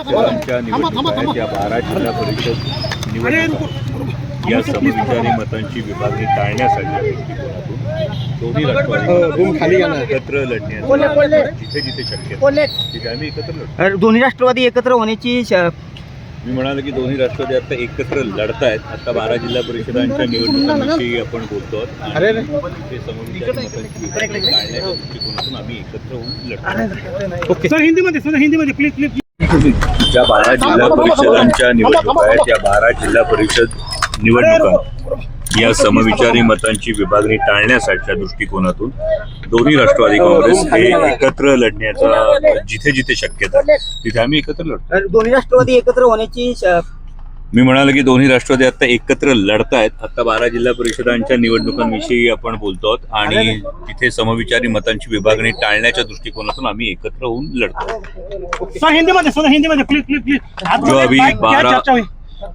आमच्या निवडणुका आहेत या 12 जिल्हा परिषद निवडणुका या समविचारी मतांची विभागणी टाळण्यासाठी दोन्ही राष्ट्रवादी एकत्र लढण्याचा जिथे जिथे शक्य तिथे आम्ही एकत्र लढतो. दोन्ही राष्ट्रवादी एकत्र होण्याची मी म्हणालो की दोन्ही राष्ट्रवादी आता एकत्र लढतायत. आता 12 जिल्हा परिषदांच्या निवडणुकांविषयी आपण बोलतो ते समविचारी मतांची विभागणी टाळण्याच्या दृष्टिकोनातून आम्ही एकत्र होऊन लढतो. हिंदीमध्ये प्लीज. ज्या 12 जिल्हा परिषदांच्या निवडणुका आहेत या 12 जिल्हा परिषद निवडणुका या समविचारी मतांची विभागणी टाळण्यासाठीच्या दृष्टिकोनातून दोन्ही राष्ट्रवादी काँग्रेस हे एकत्र लढण्याचा जिथे जिथे शक्यता तिथे आम्ही एकत्र लढतो. दोन्ही राष्ट्रवादी एकत्र होण्याची मी म्हणालो की दोन्ही राष्ट्रवादी आता एकत्र लढतायत. आता 12 जिल्हा परिषदांच्या निवडणुकांविषयी आपण बोलतो आणि तिथे समविचारी मतांची विभागणी टाळण्याच्या दृष्टिकोनातून आम्ही एकत्र होऊन लढतो. हिंदीमध्ये प्लीज.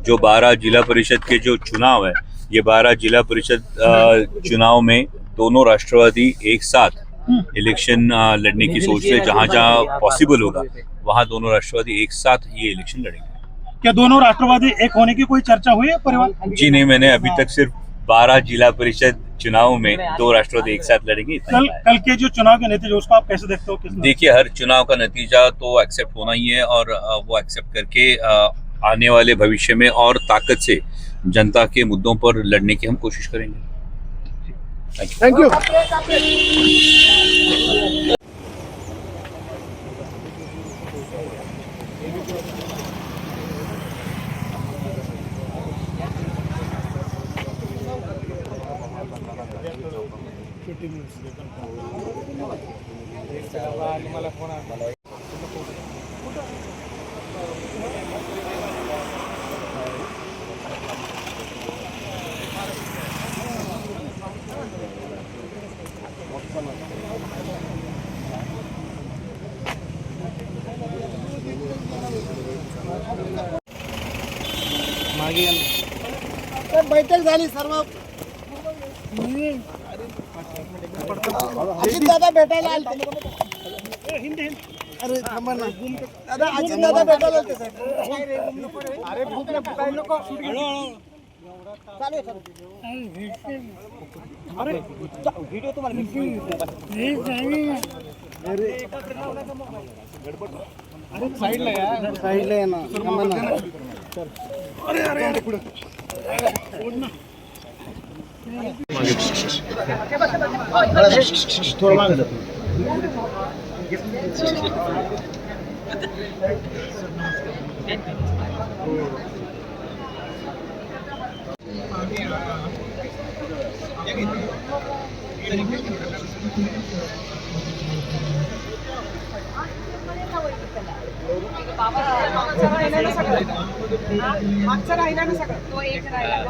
जो 12 जिला परिषद के जो चुनाव है ये 12 जिला परिषद चुनाव में दोनों राष्ट्रवादी एक साथ इलेक्शन लड़ने की सोच से जहां जहां पॉसिबल होगा वहां दोनों राष्ट्रवादी एक साथ ये इलेक्शन लड़ेंगे. क्या दोनों राष्ट्रवादी एक होने की कोई चर्चा हुई है परिवार? जी नहीं, मैंने अभी तक सिर्फ 12 जिला परिषद चुनाव में 2 राष्ट्रवादी एक साथ लड़ेंगे. कल के जो चुनाव के नतीजे उसको आप कैसे देखते हो? देखिए, हर चुनाव का नतीजा तो एक्सेप्ट होना ही है और वो एक्सेप्ट करके आने वाले भविष्य में और ताकत से जनता के मुद्दों पर लड़ने की हम कोशिश करेंगे. Thank you. बैठक झाली सर्व. अजित दादा भेटायला आले. अरे थांबा ना दादा, अजित दादा भेटायला आले सर. अरे भूक नको चालू आहे. अरे व्हिडिओ तुम्हाला अरे साईडला या, साईडला आहे ना. थांबा ना. अरे अरे अरे पुढे थोडं मागे जातो. मागचा राहिला ना सगळं, तो एक राहिला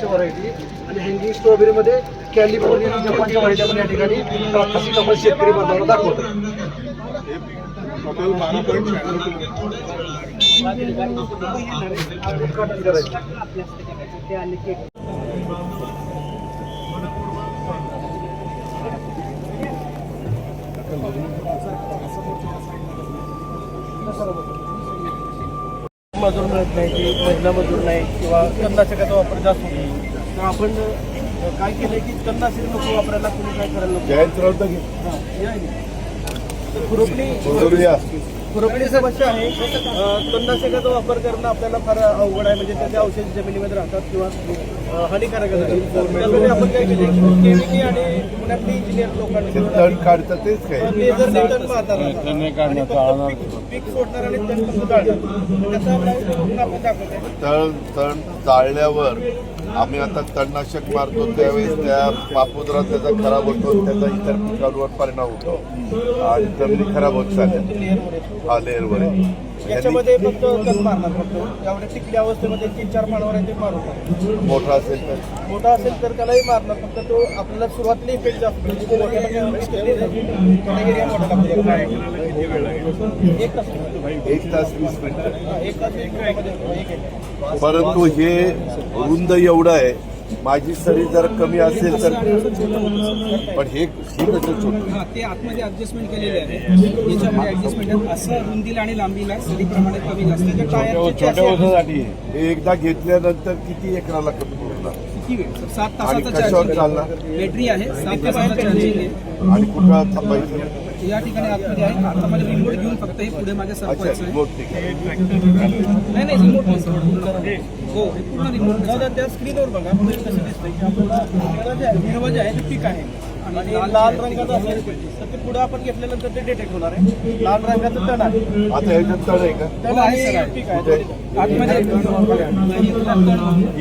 व्हरायटी आणि हँगिंग स्ट्रॉबेरी मध्ये कॅलिफोर्निया जपानच्या व्हरायटी आपण या ठिकाणी प्रात्यक्षिक आपण शेतकरी बांधवांना दाखवतो. मजूर मिळत नाही, महिला मजूर नाही किंवा तणनाशकाचा वापर जास्त होतो. तर आपण काय केलंय की तणनाशक नको वापरायला कुणी काय करायला खुरपणी समस्या आहे. तणनाशकाचा वापर करणं आपल्याला फार अवघड आहे. म्हणजे त्याचे औषध जमिनीमध्ये राहतात किंवा हानिकारक असतात. त्यामध्ये आपण काय केले केमिकल आणि पुण्यातली इंजिनियर लोकांनी तण काढतात तेच काय तण पाहतात पीक सोडणार आणि तण कसं जाळतात त्याचा आपण दाखवतो. तण जाळल्यावर आम्ही आता तणनाशक मारतो त्यावेळेस त्या पापुद्रात त्याचा खराब होतो, त्याचा इतर पिकांवर परिणाम होतो आणि जमिनी खराब होत चालल्या. हा लेअरवर याच्यामध्ये फक्त कण मारणार फक्त एवढ्या टिकल्या अवस्थेमध्ये 3-4 माळावर आहे ते मारणार. मोठा असेल तर मोठा असेल तर त्यालाही मारणार फक्त तो आपल्याला सुरुवातीला इफेक्ट जास्त म्हणजे तो मोठ्याला काय होणार, थोडा एरिया मोठा लागतो. 1 तास 1 तास 20 मिनिटं. 1 तास 1 मिनिटामध्ये एक आहे. परंतु हे रुंद एवढं आहे, माझी सरी जर कमी असेल तर पण हे कसं छोटं हा ते आतमध्ये ऍडजस्टमेंट केलेले आहे. याच्यामध्ये ऍडजस्टमेंट आहे. असं रुंदीला आणि लांबीला सरीप्रमाणे कमी जास्त त्या टायरचे छोट्या हे एकदा घेतल्यानंतर किती एकराला कमी पडणार किती वेळ 7 आणि तासाचा कशावर चार्जिंग चालणार बॅटरी आहे. 7 तासाचा चार्जिंग आहे. आणि कुठं थांबायचं? या ठिकाणी आतमध्ये आहे. आता मला रिमोट घेऊन फक्त हे पुढे मागे अच्छा सरकवायचं आहे. रिमोट ठीक आहे. नाही रिमोट नाही सर. हो हे पूर्ण रिमोट दादा त्या स्क्रीनवर बघा म्हणजे कसं दिसतंय की आपल्याला जे आहे हिरवं जे आहे ते पीक आहे आणि लाल रंगाचं असेल तर ते पुढे आपण घेतल्यानंतर ते डिटेक्ट होणार आहे. लाल रंगाचं तण आहे, आता ह्याच्यात तळ आहे का? तण आहे सर, आणि पीक आहे. कुठे? आतमध्ये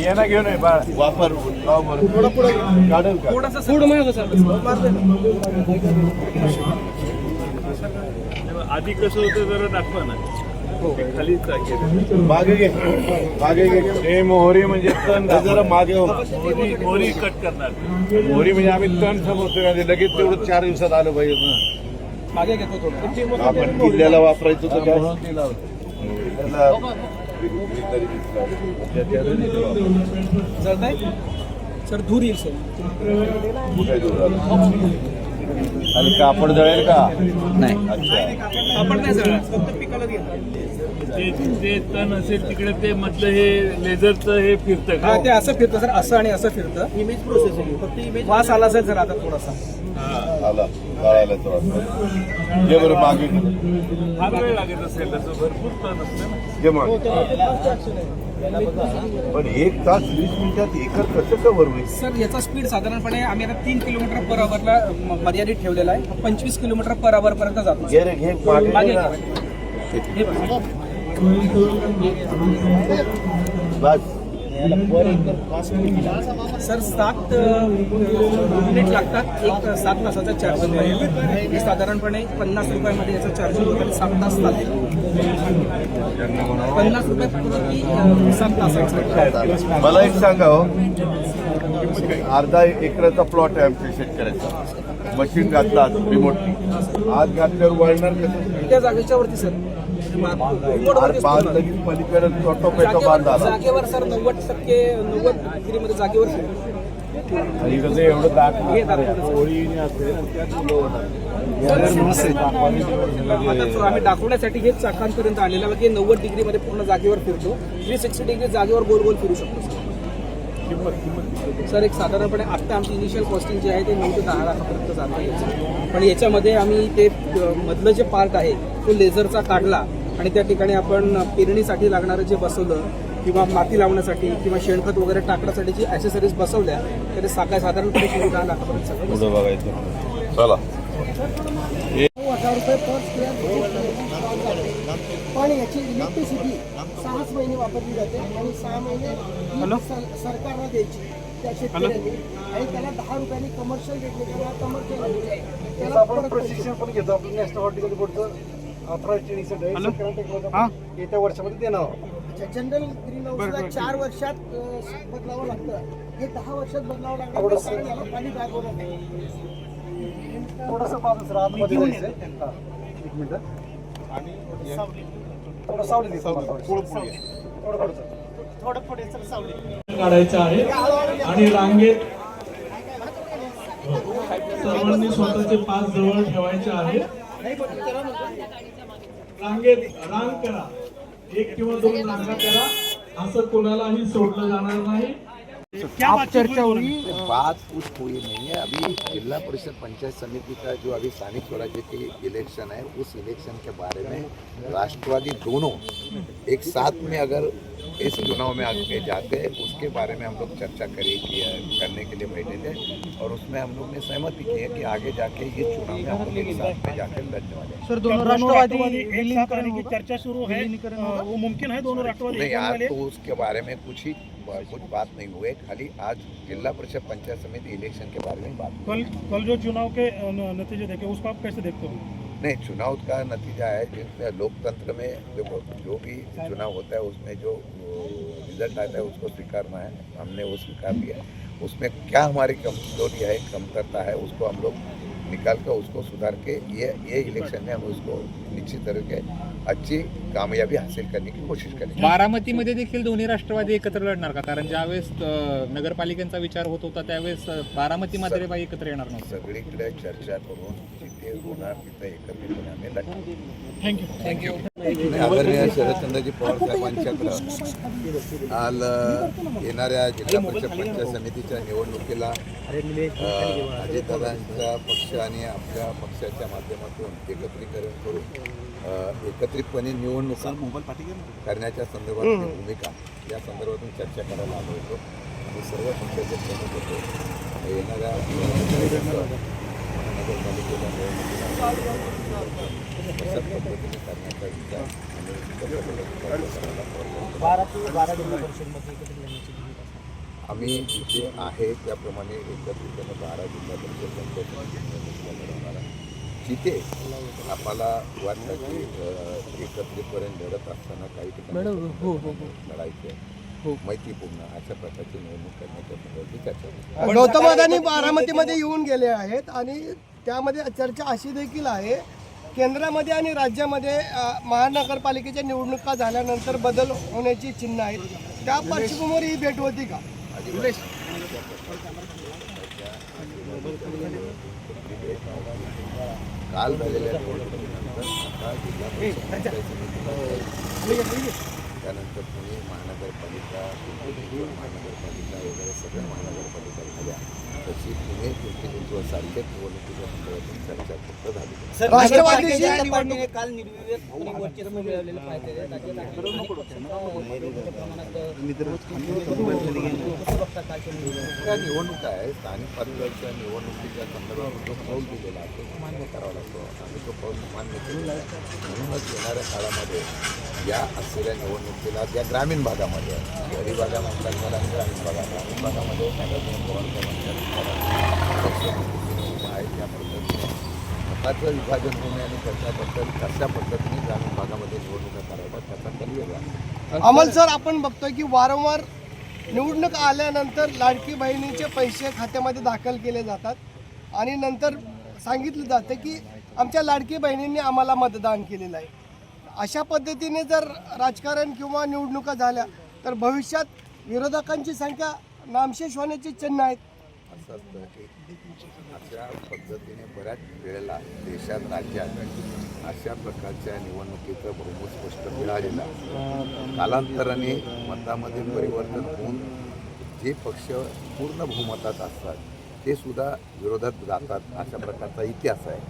यांना घेऊन आहे बाळा वापर लाव बरं. थोडं पुढे काढेल का? थोडासा पुढे मागे सर मारते ना. आधी कसं होतं जरा दाखवा ना. खाली मागे घे मागे घे. हे मोहरी म्हणजे तण हे जरा मागे हो. मोहरी कट करणार. मोहरी म्हणजे आम्ही तण समजतो ना, ते लगेच तेवढं 4 दिवसात आलं पाहिजे ना. मागे घेतो थोडं. आपण किल्ल्याला वापरायचं तर काय त्याला जळताय सर धूर येईल सर. कुठे दूर आणि कापड जळेल का? आपण नाही जळणार. फक्त पिकाला घेणार. ते तण असेल तिकडे ते मधलं हे लेझरचं हे फिरतं हा का? ते असं फिरतं सर, असं आणि असं फिरतं. इमेज प्रोसेसिंग फक्त इमेज वास आला असेल सर आता थोडासा. आला कळायला तो जे बरं मागे घे. फार वेळ लागत असेल तसं भरपूर तण असतं ना. जे मागे पण 1 तास 20 मिनिटात एकर कसं कव्हर होईल? सर याचा स्पीड साधारणपणे आम्ही आता 3 किलोमीटर पर अवरला मर्यादित ठेवलेला आहे. 25 किलोमीटर पर अवर पर्यंत जातो. घे रे घे मागे मागे घे ना. हे बघा. बस सर 7 मिनिट लागतात. एक 7 तासाचा चार्जिंग आहे. हे साधारणपणे 50 रुपयामध्ये याचा चार्जिंग होतं आणि 7 तास चालते. 50 रुपये प्रति 7 तासाचा. मला एक सांगा हो, अर्धा एकराचा प्लॉट आहे आमच्या शेतकऱ्याचा. मशीन घातला रिमोटली, आज घातल्यावर वळणार कसं? त्या जागेच्या वरती सर आज बांध लगेच पलीकडे टोटोपेटो बांध आला. जागेवर सर 90% डिग्रीमध्ये जागेवर आणि कसं एवढं दाट हे दाखवलं. होळीने असेल आता आम्ही दाखवण्यासाठी हे चाकांपर्यंत आलेला आहे की 90 डिग्रीमध्ये पूर्ण जागेवर फिरतो. 360 डिग्री जागेवर गोल गोल फिरू शकतो सर. एक साधारणपणे आत्ता आमची इनिशियल कॉस्टिंग जे आहे ते 9 ते 10 लाखापर्यंत जातं याचं. पण याच्यामध्ये आम्ही ते मधलं जे पार्ट आहे तो लेझरचा काढला आणि त्या ठिकाणी आपण पेरणीसाठी लागणारं जे बसवलं किंवा माती लावण्यासाठी किंवा शेणखत वगैरे टाकण्यासाठी जी ॲक्सेसरीज बसवल्या तर ते साधारणपणे 10 लाखापर्यंत सगळं पुढं बघायचं. चला पण याची इलेक्ट्रिसिटी 6 महिने वापरली जाते आणि 6 महिने सरकारला द्यायची त्या शेतकऱ्यांनी आणि त्याला 10 रुपयांनी कमर्शियल रेटने किंवा कमर्शियल त्याला प्रशिक्षण पण घेतो. आपण नॅशनल हॉर्टिकल्चर बोर्डचं येत्या वर्षामध्ये देणार. जनरल ग्रीन हाऊसला 4 वर्षात बदलावं लागतं. हे 10 वर्षात बदलावं लागतं कारण याला पाणी दाखवलं नाही. थोडंसं बाजूच राहत एक मिनिट आणि थोडं सावली थोडं पुढे सावली काढायचं आहे आणि रांगेत सर्वांनी स्वतःचे पाय जवळ ठेवायचे आहे. रांगेत रांग करा, 1 किंवा 2 रांगा करा, असं कोणालाही सोडलं जाणार नाही. चर्चा हुई बात कुछ हुई नहीं है. अभी जिला परिषद पंचायत समिति का जो अभी स्थानिक स्वराज्य के इलेक्शन है, उस इलेक्शन के बारे में राष्ट्रवादी दोनों एक साथ में अगर इस चुनाव में आगे जाते हैं उसके बारे में हम लोग चर्चा करने के लिए बैठे थे और उसमें हम लोग ने सहमति की है कि आगे जाके ये चुनाव में हम लोग एक साथ में जाकर लड़ने वाले हैं. सर दोनों राष्ट्रवादी एक साथ रहने की चर्चा शुरू है, वो मुमकिन है दोनों राष्ट्रवादी नहीं यार, तो उसके बारे में कुछ बात नहीं हुए. खाली आज जिला परिषद पंचायत समिति इलेक्शन के बारे में बात. कल जो चुनाव के नतीजे देखे उसको आप कैसे देखते हो? नहीं, चुनाव का नतीजा है जिसमें लोकतंत्र में देखो जो भी चुनाव होता है उसमें जो रिजल्ट आता है उसको स्वीकारना है, हमने वो स्वीकार लिया। उसमें क्या हमारी कमजोरी है, कमतरता है, उसको हम लोग निकाल कर उसको सुधार के ये इलेक्शन में हम उसको निश्चित तरीके अच्छी कामयाबी हासिल करने की कोशिश करेंगे। बारामतीमध्ये देखील दोन्ही राष्ट्रवादी एकत्र लढणार का? कारण ज्यावेळेस नगरपालिकेचा विचार होत होता त्यावेळेस बारामतीमध्ये बाई एकत्र येणार नव्हतं. सगळीकडे चर्चा करून जिथे होणार तिथे एकत्रितपणे आम्ही लढणार. थँक्यू. आदरणीय शरदचंद्रजी पवार साहेबांच्याकडं काल येणाऱ्या जिल्हा परिषद पंचायत समितीच्या निवडणुकीला अजितदादांचा पक्ष आणि आपल्या पक्षाच्या माध्यमातून एकत्रीकरण करून एकत्रितपणे निवडणुका करण्याच्या संदर्भातली भूमिका या संदर्भातून चर्चा करायला आलो होतो आणि सर्व पक्षाचे प्रमुख होते. येणाऱ्या महानगरपालिकेला कशा पद्धतीने करण्याचा विचार आम्ही जिथे आहे त्याप्रमाणे एकत्रितपणे 12 जिल्हा परिषद पंचायत निवडणुकीला लढवणार आहे. जिथे आपल्याला वाटतं की एकत्रितपणे लढत असताना काही ठिकाणी लढायचे मैत्रीपूर्ण अशा प्रकारची निवडणूक करण्याच्या संदर्भातली चर्चा. गौतम अदानी बारामतीमध्ये येऊन गेले आहेत आणि त्यामध्ये चर्चा अशी देखील आहे केंद्रामध्ये आणि राज्यामध्ये महानगरपालिकेच्या निवडणुका झाल्यानंतर बदल होण्याची चिन्ह आहेत. त्या पार्श्वभूमीवर ही भेट होती का? काल झालेल्या निवडणुकीनंतर आता जिल्हा परिषद पंचायत समिती त्यानंतर पुणे महानगरपालिका पिंपरी महानगरपालिका वगैरे सगळ्या महानगरपालिका झाल्या तशी पुणे पिंपरी सारख्याच निवडणुकीच्या संदर्भातून चर्चा फक्त झाली. राष्ट्रवादी पार्टीने काल निर्विवादपणे वर्चस्व मिळवलेलं पाहिजे. त्या निवडणुका आहे स्थानिक पातळीच्या निवडणुकीच्या संदर्भात जो कौल दिलेला आहे तो मान्य करावा लागतो. आम्ही तो कौल मान्य केलेला आहे. म्हणूनच येणाऱ्या काळामध्ये या असलेल्या निवडणुकीला ज्या ग्रामीण भागामध्ये शहरी भागामध्ये ग्रामीण भागामध्ये आहे त्या पद्धतीने मताचं विभाजन होणे आणि त्याच्याबद्दल कशा पद्धतीने ग्रामीण भागामध्ये निवडणुका कराव्या त्याचा कल वेगळा. अमल सर, आपण बघतोय की वारंवार निवडणूक आल्यानंतर लाडकी बहिणीचे पैसे खात्यामध्ये दाखल केले जातात आणि नंतर सांगितलं जातं की आमच्या लाडकी बहिणींनी आम्हाला मतदान केलेलं आहे. अशा पद्धतीने जर राजकारण किंवा निवडणुका झाल्या तर भविष्यात विरोधकांची संख्या नामशेष होण्याची चिन्ह आहेत. असं असतं की अशा पद्धतीने बऱ्याच वेळेला देशात राज्यात अशा प्रकारच्या निवडणुकीचं बहुमत स्पष्ट मिळालेलं आहे. कालांतराने मतामध्ये परिवर्तन होऊन जे पक्ष पूर्ण बहुमतात असतात ते सुद्धा विरोधात जातात अशा प्रकारचा इतिहास आहे.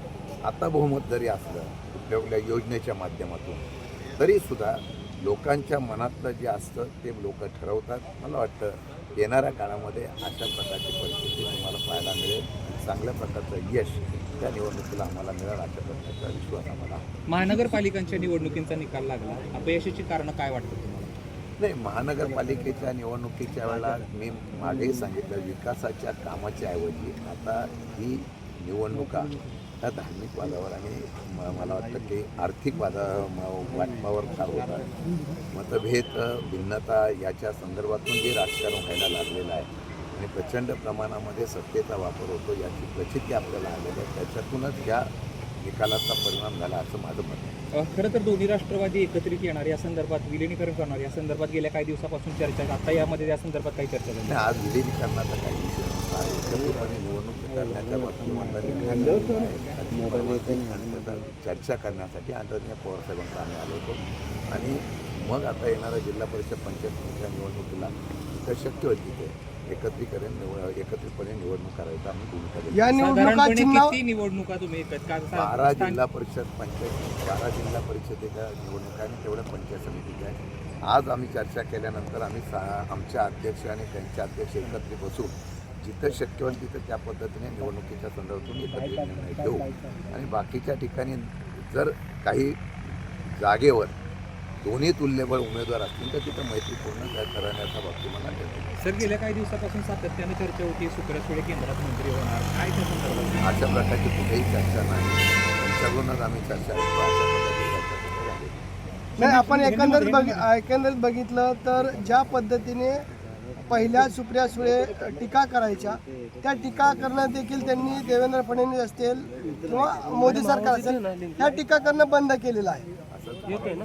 आता बहुमत जरी असलं कुठल्या योजनेच्या माध्यमातून तरीसुद्धा लोकांच्या मनातलं जे असतं ते लोक ठरवतात. मला वाटतं येणाऱ्या काळामध्ये अशा प्रकारची परिस्थिती तुम्हाला पाहायला मिळेल. चांगल्या प्रकारचं यश त्या निवडणुकीला आम्हाला मिळेल अशा प्रकारचा विश्वास आम्हाला. महानगरपालिकांच्या निवडणुकींचा निकाल लागला, अपयशाची कारणं काय वाटतं तुम्हाला? नाही, महानगरपालिकेच्या निवडणुकीच्या वेळेला मी मागेही सांगितलं विकासाच्या कामाच्या ऐवजी आता ही निवडणुका ह्या धार्मिक वादावर आणि मला वाटतं की आर्थिक वाटपावर फार होतात. मतभेद भिन्नता याच्या संदर्भातून जे राजकारण व्हायला लागलेलं आहे आणि प्रचंड प्रमाणामध्ये सत्तेचा वापर होतो याची प्रचिती आपल्याला आलेली आहे. त्याच्यातूनच ह्या निकालाचा परिणाम झाला असं माझं मत आहे. खरं तर दोन्ही राष्ट्रवादी एकत्रित येणार या संदर्भात विलिनीकरण करणार या संदर्भात गेल्या काही दिवसापासून चर्चा आहे. आता यामध्ये या संदर्भात काही चर्चा झाली? आज विलिनीकरणाचा काही विषय नसता. एकत्रितपणे निवडणूक करण्याच्या बाबतीत चर्चा करण्यासाठी आदरणीय पवारसाहेबांना आम्ही आलो होतो आणि मग आता येणाऱ्या जिल्हा परिषद पंचायत समितीच्या निवडणुकीला जिथं शक्य होईल तिथे एकत्रितपणे निवडणूक करायचा आम्ही भूमिका घेतली. या निवडणुका तुम्ही 12 जिल्हा परिषद पंचायत 12 जिल्हा परिषदेच्या निवडणुका आणि तेवढ्या पंचायत समितीच्या आहेत. आज आम्ही चर्चा केल्यानंतर आम्ही आमच्या अध्यक्ष आणि त्यांचे अध्यक्ष एकत्रित बसून जिथं शक्य होईल तिथं त्या पद्धतीने निवडणुकीच्या संदर्भातून एकत्रित निर्णय घेऊ आणि बाकीच्या ठिकाणी जर काही जागेवर दोन्ही तुल्यबळ उमेदवार असतील तर तिथं मैत्रीपूर्ण करण्याचा बाबतीत मला आढळतो. सर, गेल्या काही दिवसापासून सातत्याने चर्चा होती सुप्रिया सुळे केंद्रात मंत्री होणार, काय त्या संदर्भात? अशा प्रकारची कुठेही चर्चा नाही. त्यांच्याकडूनच आम्ही चर्चा करतो. अशा पद्धतीने चर्चा झाली. नाही, आपण एकंदरीत बघितलं तर ज्या पद्धतीने पहिल्या सुप्रिया सुळे टीका करायच्या, त्या टीका करणं देखील त्यांनी देवेंद्र फडणवीस असतील किंवा मोदी सरकार असेल त्या टीका करणं बंद केलेलं आहे. असं इथं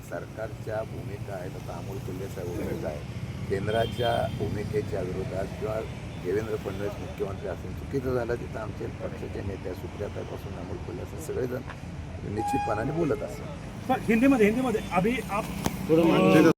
सरकारच्या भूमिका आहेत. आता अमोल कोल्हे साहेब भूमिका आहे, केंद्राच्या भूमिकेच्या विरोधात किंवा देवेंद्र फडणवीस मुख्यमंत्री असून चुकीचं झालं तिथं आमचे पक्षाचे नेत्या सुप्रियाताईपासून अमोल कोल्हे असून सगळेजण निश्चितपणाने बोलत असतात. हिंदी मध्ये अभी आप